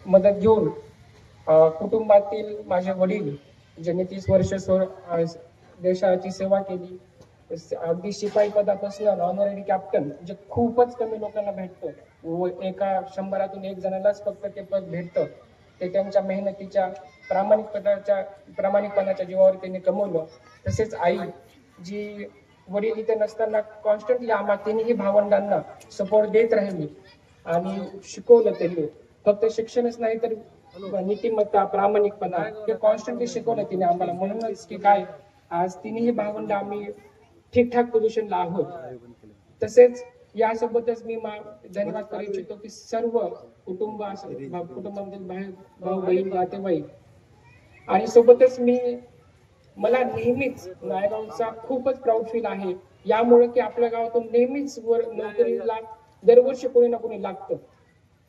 मदत घेऊन कुटुंबातील माझे वडील ज्यांनी 30 वर्ष देशाची सेवा केली, अगदी शिपाई पदापासून ऑनररी कॅप्टन, जे खूपच कमी लोकांना भेटतं व एका 100तून 1 जणालाच फक्त ते पद भेटतं. ते त्यांच्या मेहनतीच्या प्रामाणिकपणाच्या जीवावर त्यांनी कमवलं. तसेच आई, जी वडील इथे नसताना कॉन्स्टंटली आम्हा तिन्ही भावंडांना सपोर्ट देत राहिली आणि शिकवलं त्यांनी. फक्त शिक्षणच नाही तर नीतिमत्ता, प्रामाणिकपणा हे कॉन्स्टंटली शिकवलं तिने आम्हाला. म्हणूनच की काय आज तिन्ही भावंड आम्ही ठीकठाक पोझिशनला आहोत. तसेच यासोबतच मी धन्यवाद करू इच्छितो की सर्व कुटुंबामधील भाऊ बहीण नातेवाईक आणि सोबतच मला नेहमीच नायगावचा खूपच प्राऊड फील आहे यामुळे की आपल्या गावातून नेहमीच नोकरीला दरवर्षी कोणी ना कोणी लागतं.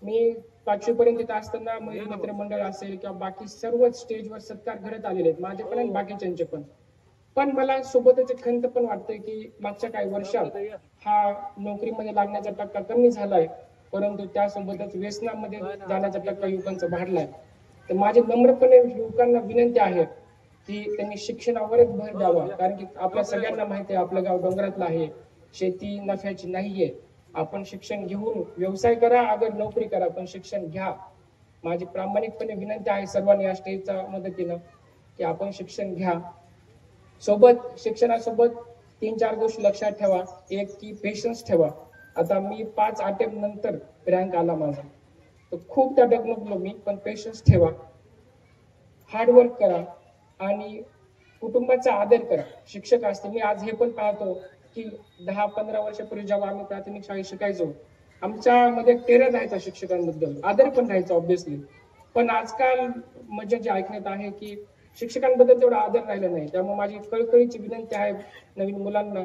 मी 5वी पर्यंत तिथे असताना महिला मित्रमंडळ असेल किंवा बाकी सर्वच स्टेजवर सत्कार घडत आलेले आहेत, माझे पण आणि बाकीच्यांचे पण मला सोबतच एक खंत पण वाटते की मागच्या काही वर्षात हा नोकरीमध्ये लागण्याचा टक्का कमी झालाय, परंतु त्यासोबतच व्यसनामध्ये जाण्याचा टक्का युवकांचा वाढलाय. तर माझी नम्रपणे युवकांना विनंती आहे की त्यांनी शिक्षणावरच भर द्यावा, कारण की आपल्या सगळ्यांना माहिती आहे आपलं गाव डोंगरातलं आहे, शेती नफ्याची नाहीये. आपण शिक्षण घेऊन व्यवसाय करा अगर नोकरी करा, पण शिक्षण घ्या. माझी प्रामाणिकपणे विनंती आहे सर्वांनी या स्टेजच्या मदतीनं की आपण शिक्षण घ्या. शिक्षणासोबत 3-4 गोष्टी लक्षात ठेवा. एक की पेशन्स ठेवा. आता मी 5 अटेम्प्ट नंतर रँक आला माझा, तर खूपदा डगमगलो मी, पण पेशन्स ठेवा, हार्डवर्क करा आणि कुटुंबाचा आदर करा. शिक्षक असते, मी आज हे पण पाहतो की 10-15 वर्षापूर्वी जेव्हा आम्ही प्राथमिक शाळेत शिकायचो, आमच्यामध्ये टेरर राहायचा शिक्षकांबद्दल, आदर पण राहायचा ऑब्व्हियसली. पण आजकाल म्हणजे जे ऐकण्यात आहे की शिक्षकांबद्दल तेवढा आदर राहिला नाही. त्यामुळे माझी कळकळीची विनंती आहे नवीन मुलांना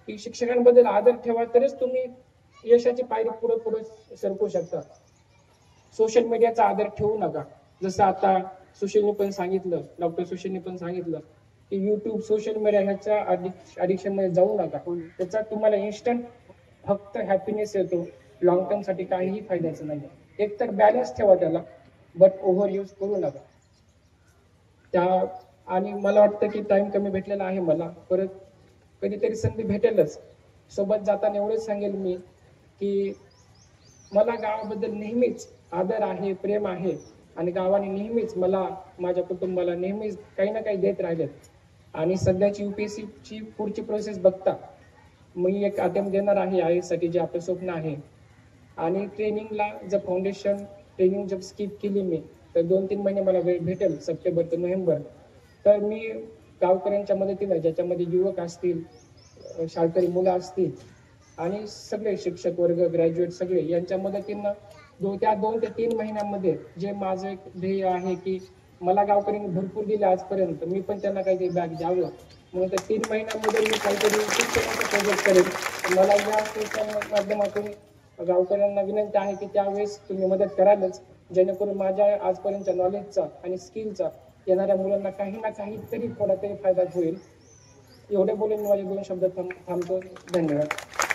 की शिक्षकांबद्दल आदर ठेवा, तरच तुम्ही यशाची पायरी पुढे पुढे सरकू शकता. सोशल मीडियाचा आदर ठेवू नका. जसं आता सुशीलने पण सांगितलं, डॉक्टर सुशीलने पण सांगितलं की युट्यूब, सोशल मीडिया ह्याच्या अडिक्शन मध्ये जाऊ नका. त्याचा तुम्हाला इन्स्टंट फक्त हॅपीनेस येतो, लॉंग टर्म साठी काहीही फायद्याचं नाही. एक तर बॅलन्स ठेवा त्याला, बट ओव्हर यूज करू नका त्या. आणि मला वाटतं की टाइम कमी भेटलेला आहे, मला परत कधीतरी संधी भेटेलच. सोबत जाताना एवढंच सांगेल मी की मला गावाबद्दल नेहमीच आदर आहे, प्रेम आहे आणि गावाने नेहमीच मला, माझ्या कुटुंबाला नेहमीच काही ना काही देत राहिलेत. आणि सध्याची UPSC ची पुढची प्रोसेस बघता मी एक अटेम्प्ट देणार आहे IAS साठी, जे आपलं स्वप्न आहे. आणि ट्रेनिंगला जर फाउंडेशन ट्रेनिंग जर स्किप केली मी, तर 2-3 महिने मला वेळ भेटेल, सप्टेंबर ते नोव्हेंबर. तर मी गावकऱ्यांच्या मदतीनं, ज्याच्यामध्ये युवक असतील, शाळकरी मुलं असतील आणि सगळे शिक्षक वर्ग, ग्रॅज्युएट सगळे, यांच्या मदतीनं 2 ते 3 महिन्यामध्ये जे माझं एक ध्येय आहे की मला गावकऱ्यांनी भरपूर दिले आजपर्यंत, मी पण त्यांना काहीतरी बॅग द्यावं. मग त्या 3 महिन्यामध्ये मी काहीतरी शिक्षणाचा प्रोजेक्ट करेन. मला या स्टेजच्या माध्यमातून गावकऱ्यांना विनंती आहे की त्यावेळेस तुम्ही मदत करालच, जेणेकरून माझ्या आजपर्यंतच्या नॉलेजचा आणि स्किलचा येणाऱ्या मुलांना काही ना काही तरी थोडा तरी फायदा होईल. एवढे बोलून माझे 2 शब्द थांबतो. धन्यवाद.